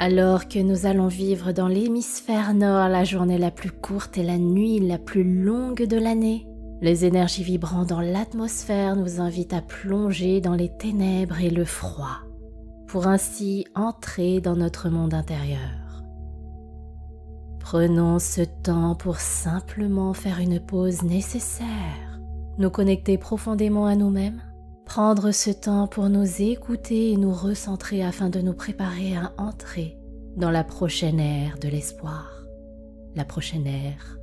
Alors que nous allons vivre dans l'hémisphère nord la journée la plus courte et la nuit la plus longue de l'année, les énergies vibrant dans l'atmosphère nous invitent à plonger dans les ténèbres et le froid, pour ainsi entrer dans notre monde intérieur. Prenons ce temps pour simplement faire une pause nécessaire, nous connecter profondément à nous-mêmes, prendre ce temps pour nous écouter et nous recentrer afin de nous préparer à entrer dans la prochaine ère de l'espoir, la prochaine ère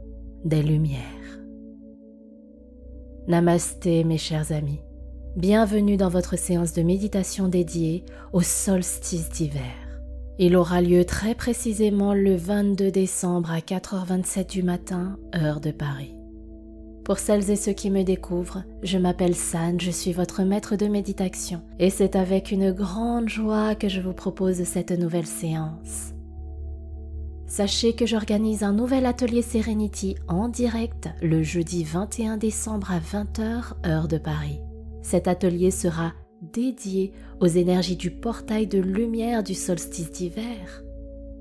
des lumières. Namasté mes chers amis, bienvenue dans votre séance de méditation dédiée au solstice d'hiver. Il aura lieu très précisément le 22 décembre à 4h27 du matin, heure de Paris. Pour celles et ceux qui me découvrent, je m'appelle San, je suis votre maître de méditation et c'est avec une grande joie que je vous propose cette nouvelle séance. Sachez que j'organise un nouvel atelier Serenity en direct le jeudi 21 décembre à 20h, heure de Paris. Cet atelier sera dédié aux énergies du portail de lumière du solstice d'hiver.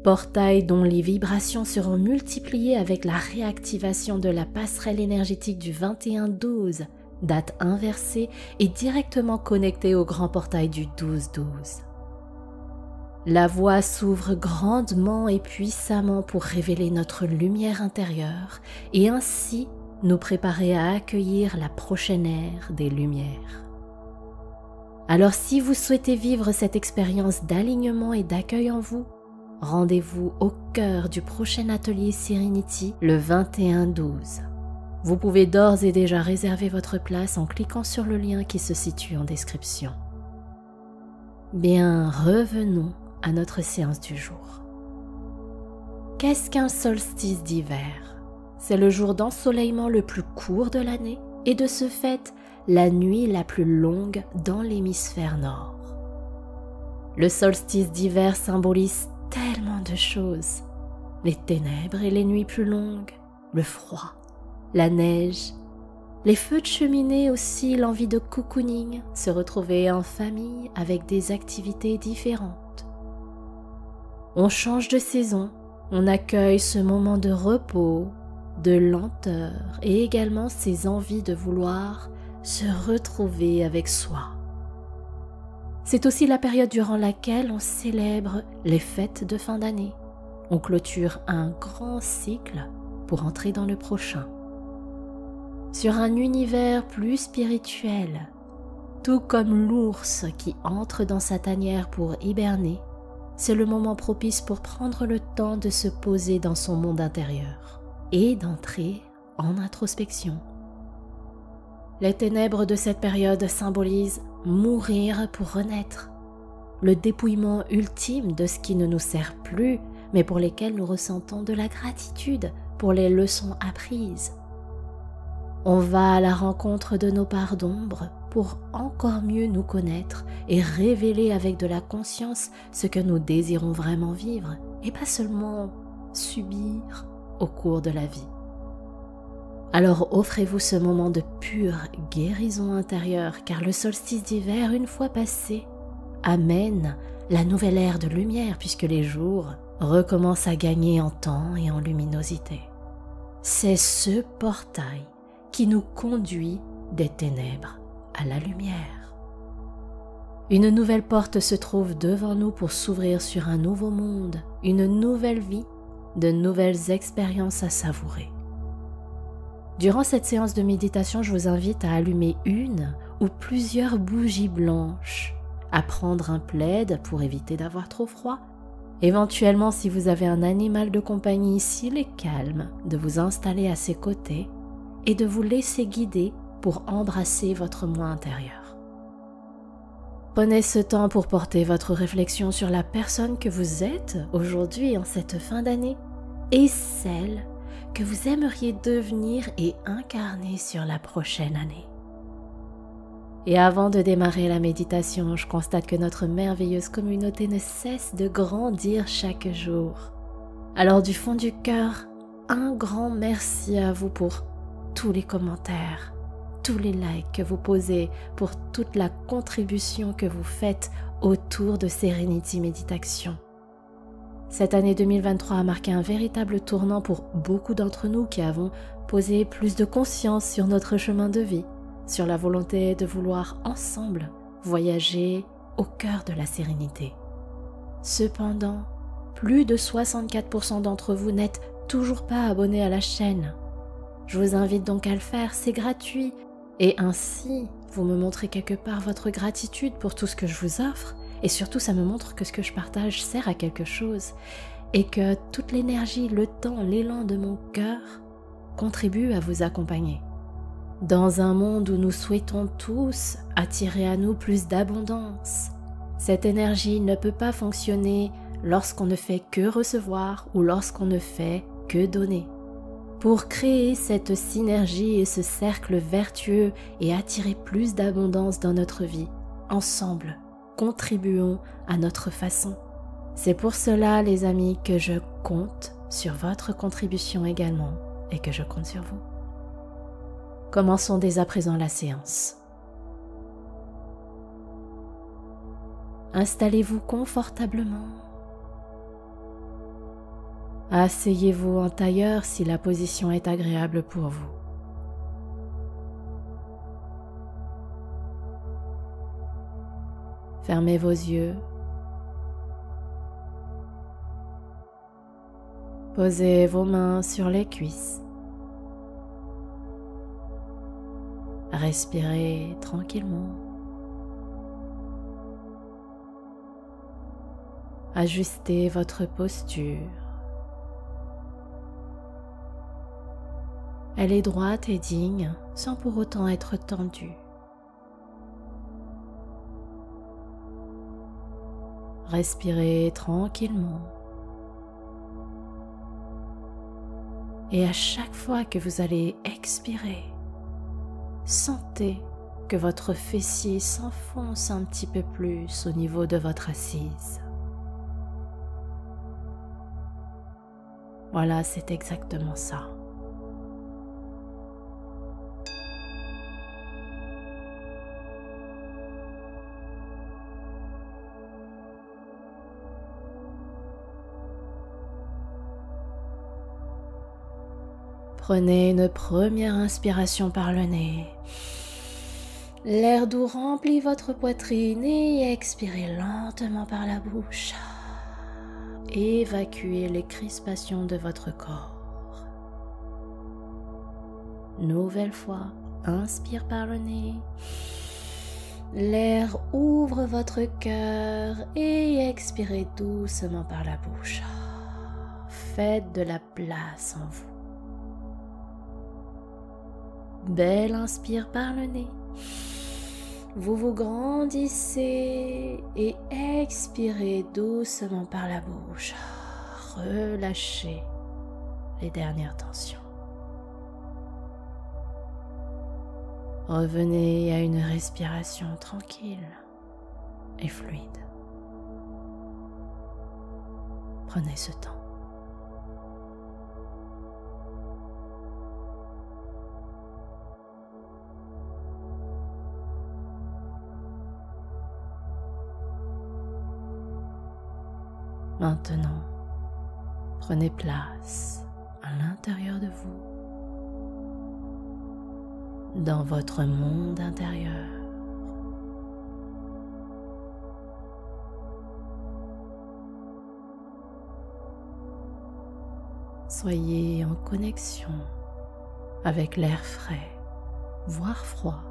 Portail dont les vibrations seront multipliées avec la réactivation de la passerelle énergétique du 21-12, date inversée et directement connectée au grand portail du 12-12. La voie s'ouvre grandement et puissamment pour révéler notre lumière intérieure et ainsi nous préparer à accueillir la prochaine ère des lumières. Alors si vous souhaitez vivre cette expérience d'alignement et d'accueil en vous, rendez-vous au cœur du prochain atelier Serenity le 21-12. Vous pouvez d'ores et déjà réserver votre place en cliquant sur le lien qui se situe en description. Bien, revenons à notre séance du jour. Qu'est-ce qu'un solstice d'hiver? C'est le jour d'ensoleillement le plus court de l'année et de ce fait, la nuit la plus longue dans l'hémisphère nord. Le solstice d'hiver symbolise tellement de choses. Les ténèbres et les nuits plus longues, le froid, la neige, les feux de cheminée aussi, l'envie de cocooning, se retrouver en famille avec des activités différentes. On change de saison, on accueille ce moment de repos, de lenteur et également ces envies de vouloir se retrouver avec soi. C'est aussi la période durant laquelle on célèbre les fêtes de fin d'année. On clôture un grand cycle pour entrer dans le prochain. Sur un univers plus spirituel, tout comme l'ours qui entre dans sa tanière pour hiberner, c'est le moment propice pour prendre le temps de se poser dans son monde intérieur et d'entrer en introspection. Les ténèbres de cette période symbolisent mourir pour renaître, le dépouillement ultime de ce qui ne nous sert plus, mais pour lesquels nous ressentons de la gratitude pour les leçons apprises. On va à la rencontre de nos parts d'ombre pour encore mieux nous connaître et révéler avec de la conscience ce que nous désirons vraiment vivre et pas seulement subir au cours de la vie. Alors offrez-vous ce moment de pure guérison intérieure car le solstice d'hiver, une fois passé, amène la nouvelle ère de lumière puisque les jours recommencent à gagner en temps et en luminosité. C'est ce portail qui nous conduit des ténèbres à la lumière. Une nouvelle porte se trouve devant nous pour s'ouvrir sur un nouveau monde, une nouvelle vie, de nouvelles expériences à savourer. Durant cette séance de méditation, je vous invite à allumer une ou plusieurs bougies blanches, à prendre un plaid pour éviter d'avoir trop froid. Éventuellement, si vous avez un animal de compagnie, s'il est calme, de vous installer à ses côtés et de vous laisser guider pour embrasser votre moi intérieur. Prenez ce temps pour porter votre réflexion sur la personne que vous êtes aujourd'hui en cette fin d'année et celle que vous aimeriez devenir et incarner sur la prochaine année. Et avant de démarrer la méditation, je constate que notre merveilleuse communauté ne cesse de grandir chaque jour. Alors du fond du cœur, un grand merci à vous pour tous les commentaires, tous les likes que vous posez, pour toute la contribution que vous faites autour de Serenity Méditation. Cette année 2023 a marqué un véritable tournant pour beaucoup d'entre nous qui avons posé plus de conscience sur notre chemin de vie, sur la volonté de vouloir ensemble voyager au cœur de la sérénité. Cependant, plus de 64% d'entre vous n'êtes toujours pas abonnés à la chaîne. Je vous invite donc à le faire, c'est gratuit. Et ainsi, vous me montrez quelque part votre gratitude pour tout ce que je vous offre. Et surtout, ça me montre que ce que je partage sert à quelque chose. Et que toute l'énergie, le temps, l'élan de mon cœur contribuent à vous accompagner. Dans un monde où nous souhaitons tous attirer à nous plus d'abondance, cette énergie ne peut pas fonctionner lorsqu'on ne fait que recevoir ou lorsqu'on ne fait que donner. Pour créer cette synergie et ce cercle vertueux et attirer plus d'abondance dans notre vie, ensemble, contribuons à notre façon. C'est pour cela, les amis, que je compte sur votre contribution également et que je compte sur vous. Commençons dès à présent la séance. Installez-vous confortablement. Asseyez-vous en tailleur si la position est agréable pour vous. Fermez vos yeux. Posez vos mains sur les cuisses. Respirez tranquillement. Ajustez votre posture. Elle est droite et digne, sans pour autant être tendue. Respirez tranquillement. Et à chaque fois que vous allez expirer, sentez que votre fessier s'enfonce un petit peu plus au niveau de votre assise. Voilà, c'est exactement ça. Prenez une première inspiration par le nez. L'air doux remplit votre poitrine et expirez lentement par la bouche. Évacuez les crispations de votre corps. Nouvelle fois, inspire par le nez. L'air ouvre votre cœur et expirez doucement par la bouche. Faites de la place en vous. Belle inspire par le nez. Vous vous grandissez et expirez doucement par la bouche. Relâchez les dernières tensions. Revenez à une respiration tranquille et fluide. Prenez ce temps. Maintenant, prenez place à l'intérieur de vous, dans votre monde intérieur. Soyez en connexion avec l'air frais, voire froid,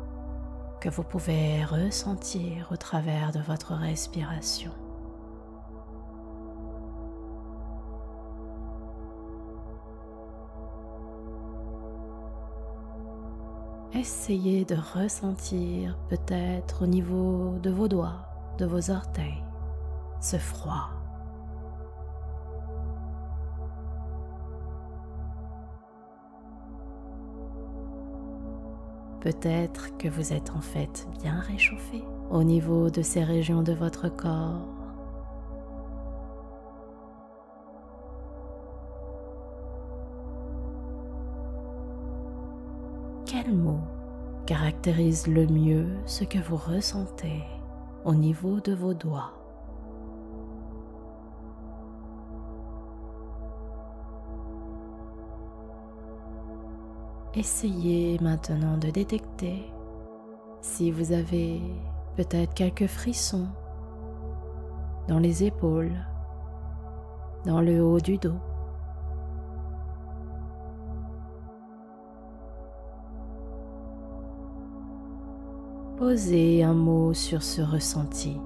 que vous pouvez ressentir au travers de votre respiration. Essayez de ressentir peut-être au niveau de vos doigts, de vos orteils, ce froid. Peut-être que vous êtes en fait bien réchauffé au niveau de ces régions de votre corps. Quel mot caractérise le mieux ce que vous ressentez au niveau de vos doigts? essayez maintenant de détecter si vous avez peut-être quelques frissons dans les épaules, dans le haut du dos. Posez un mot sur ce ressenti.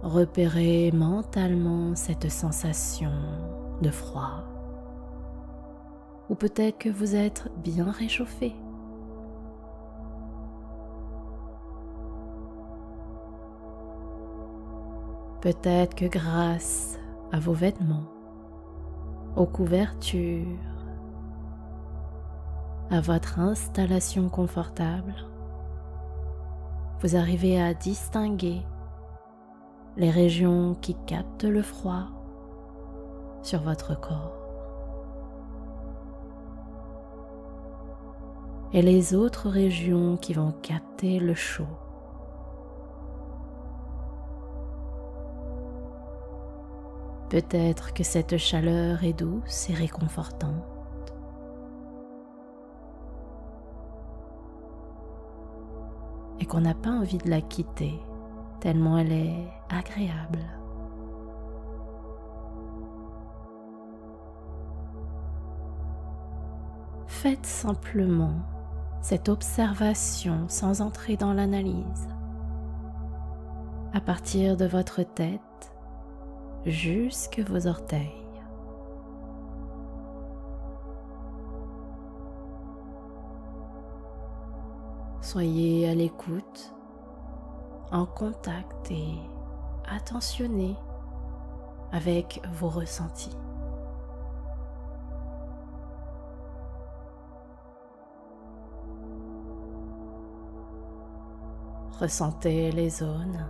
Repérez mentalement cette sensation de froid. Ou peut-être que vous êtes bien réchauffé. Peut-être que grâce à vos vêtements, aux couvertures, à votre installation confortable, vous arrivez à distinguer les régions qui captent le froid sur votre corps et les autres régions qui vont capter le chaud. Peut-être que cette chaleur est douce et réconfortante. Et qu'on n'a pas envie de la quitter tellement elle est agréable. Faites simplement cette observation sans entrer dans l'analyse, à partir de votre tête jusque vos orteils. Soyez à l'écoute, en contact et attentionné avec vos ressentis. Ressentez les zones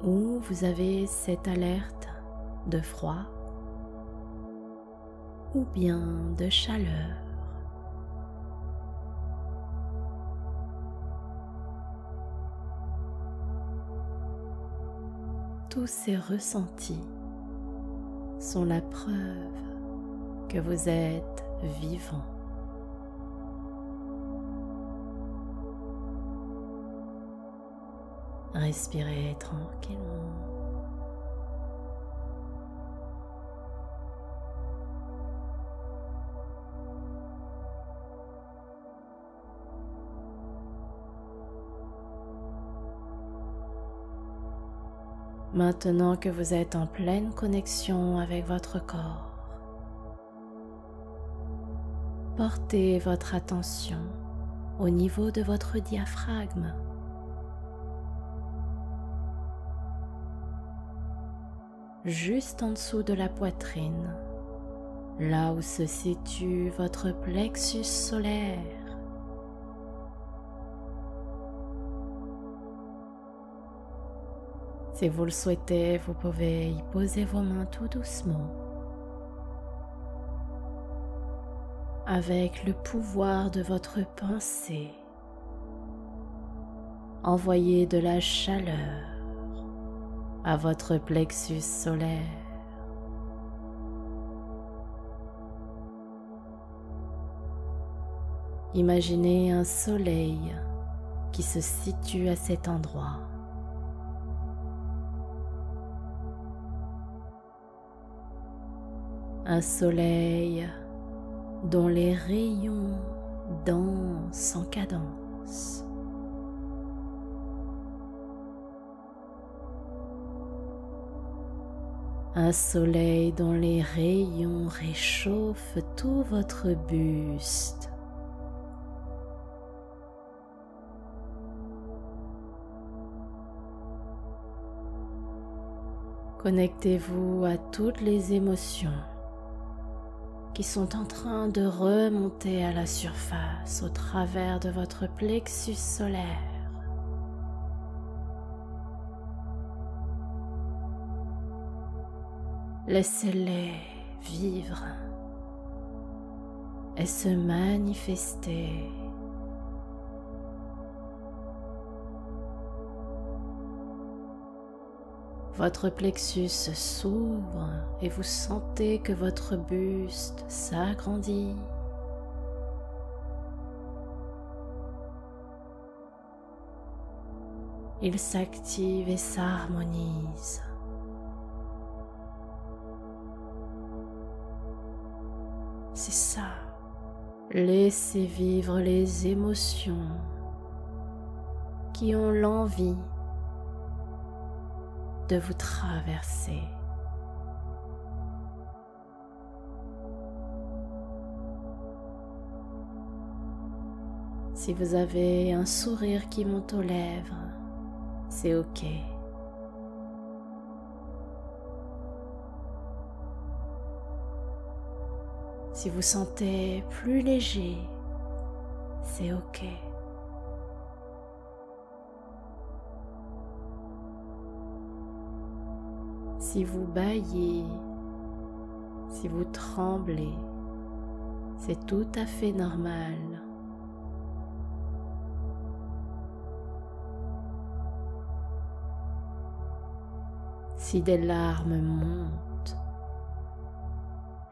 où vous avez cette alerte de froid ou bien de chaleur. Tous ces ressentis sont la preuve que vous êtes vivant. Respirez tranquillement. Maintenant que vous êtes en pleine connexion avec votre corps, portez votre attention au niveau de votre diaphragme. Juste en dessous de la poitrine, là où se situe votre plexus solaire. Si vous le souhaitez, vous pouvez y poser vos mains tout doucement. Avec le pouvoir de votre pensée, envoyez de la chaleur à votre plexus solaire. Imaginez un soleil qui se situe à cet endroit. Un soleil dont les rayons dansent en cadence. Un soleil dont les rayons réchauffent tout votre buste. Connectez-vous à toutes les émotions qui sont en train de remonter à la surface au travers de votre plexus solaire. Laissez-les vivre et se manifester. Votre plexus s'ouvre et vous sentez que votre buste s'agrandit. Il s'active et s'harmonise. C'est ça. Laissez vivre les émotions qui ont l'envie de vous traverser. Si vous avez un sourire qui monte aux lèvres, c'est OK. Si vous sentez plus léger, c'est OK. Si vous bâillez, si vous tremblez, c'est tout à fait normal. Si des larmes montent,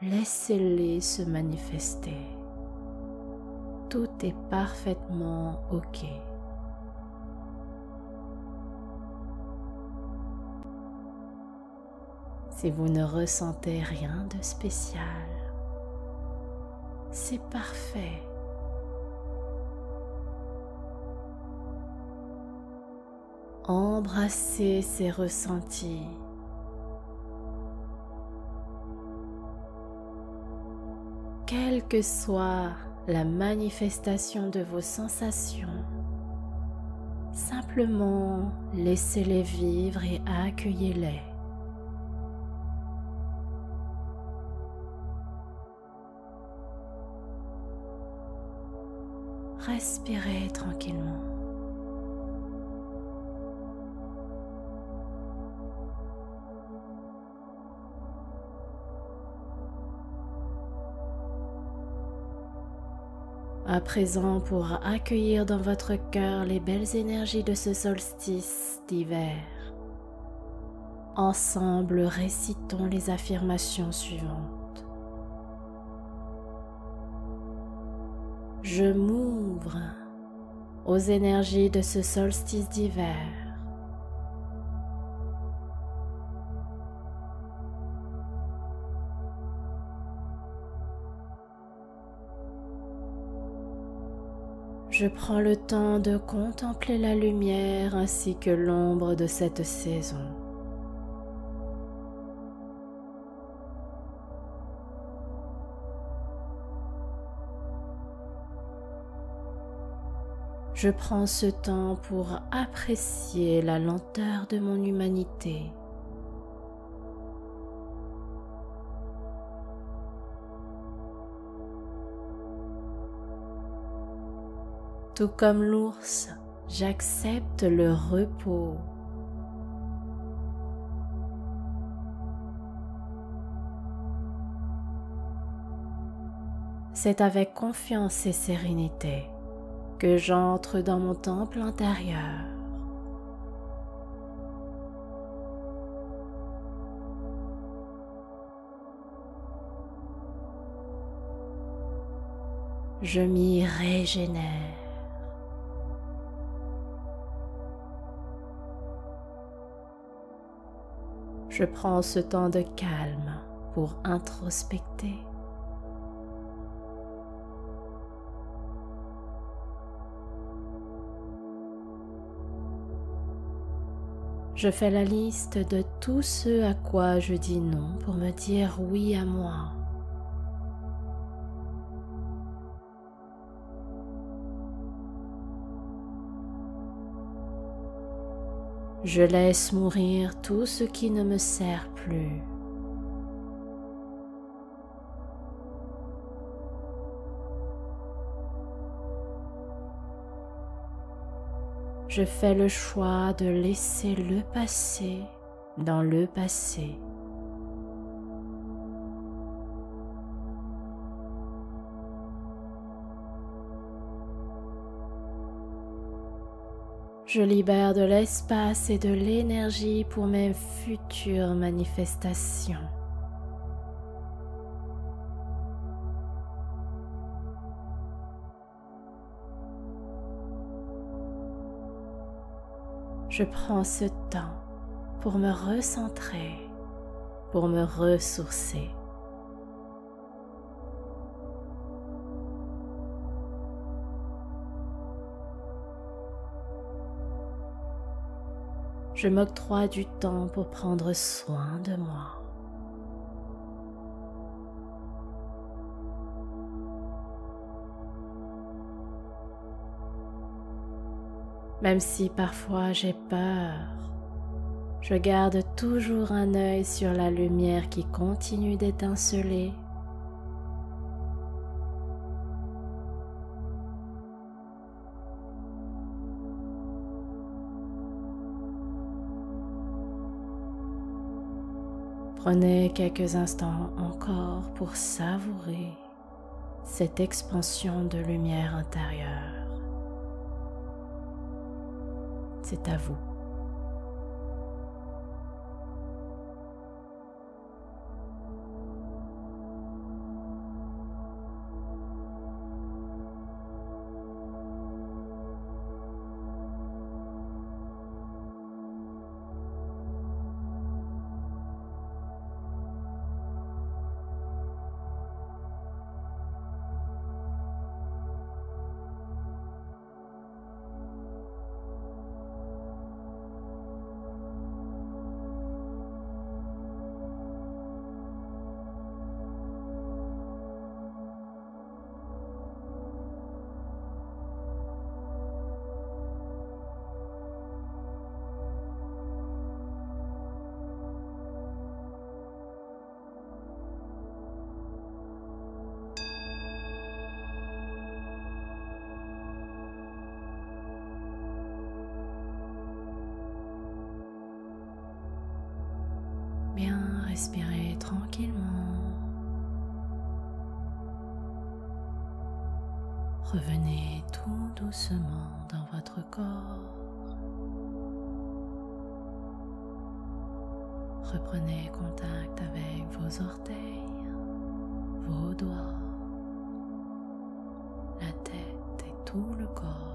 laissez-les se manifester. Tout est parfaitement OK. Si vous ne ressentez rien de spécial, c'est parfait. Embrassez ces ressentis. Quelle que soit la manifestation de vos sensations, simplement laissez-les vivre et accueillez-les. Respirez tranquillement. À présent, pour accueillir dans votre cœur les belles énergies de ce solstice d'hiver, ensemble récitons les affirmations suivantes. Je m'ouvre aux énergies de ce solstice d'hiver. Je prends le temps de contempler la lumière ainsi que l'ombre de cette saison. Je prends ce temps pour apprécier la lenteur de mon humanité. Tout comme l'ours, j'accepte le repos. C'est avec confiance et sérénité que j'entre dans mon temple intérieur. Je m'y régénère. Je prends ce temps de calme pour introspecter. Je fais la liste de tout ce à quoi je dis non pour me dire oui à moi. Je laisse mourir tout ce qui ne me sert plus. Je fais le choix de laisser le passé dans le passé. je libère de l'espace et de l'énergie pour mes futures manifestations. Je prends ce temps pour me recentrer, pour me ressourcer. Je m'octroie du temps pour prendre soin de moi. Même si parfois j'ai peur, je garde toujours un œil sur la lumière qui continue d'étinceler. Prenez quelques instants encore pour savourer cette expansion de lumière intérieure. C'est à vous. Bien respirer tranquillement. Revenez tout doucement dans votre corps. Reprenez contact avec vos orteils, vos doigts, la tête et tout le corps.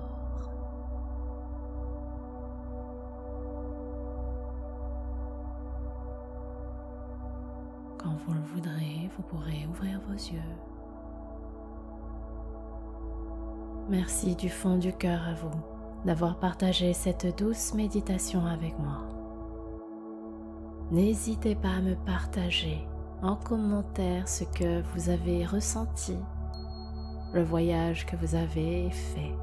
Quand vous le voudrez, vous pourrez ouvrir vos yeux. Merci du fond du cœur à vous d'avoir partagé cette douce méditation avec moi. N'hésitez pas à me partager en commentaire ce que vous avez ressenti, le voyage que vous avez fait.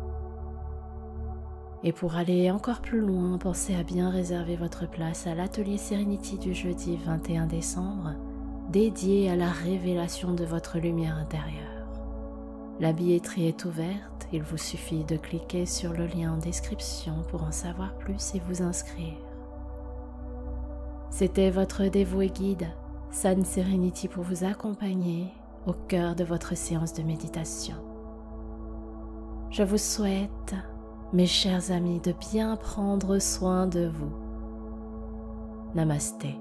Et pour aller encore plus loin, pensez à bien réserver votre place à l'atelier Serenity du jeudi 21 décembre, dédié à la révélation de votre lumière intérieure. La billetterie est ouverte, il vous suffit de cliquer sur le lien en description pour en savoir plus et vous inscrire. C'était votre dévoué guide, San Serenity, pour vous accompagner au cœur de votre séance de méditation. Je vous souhaite, mes chers amis, de bien prendre soin de vous. Namasté.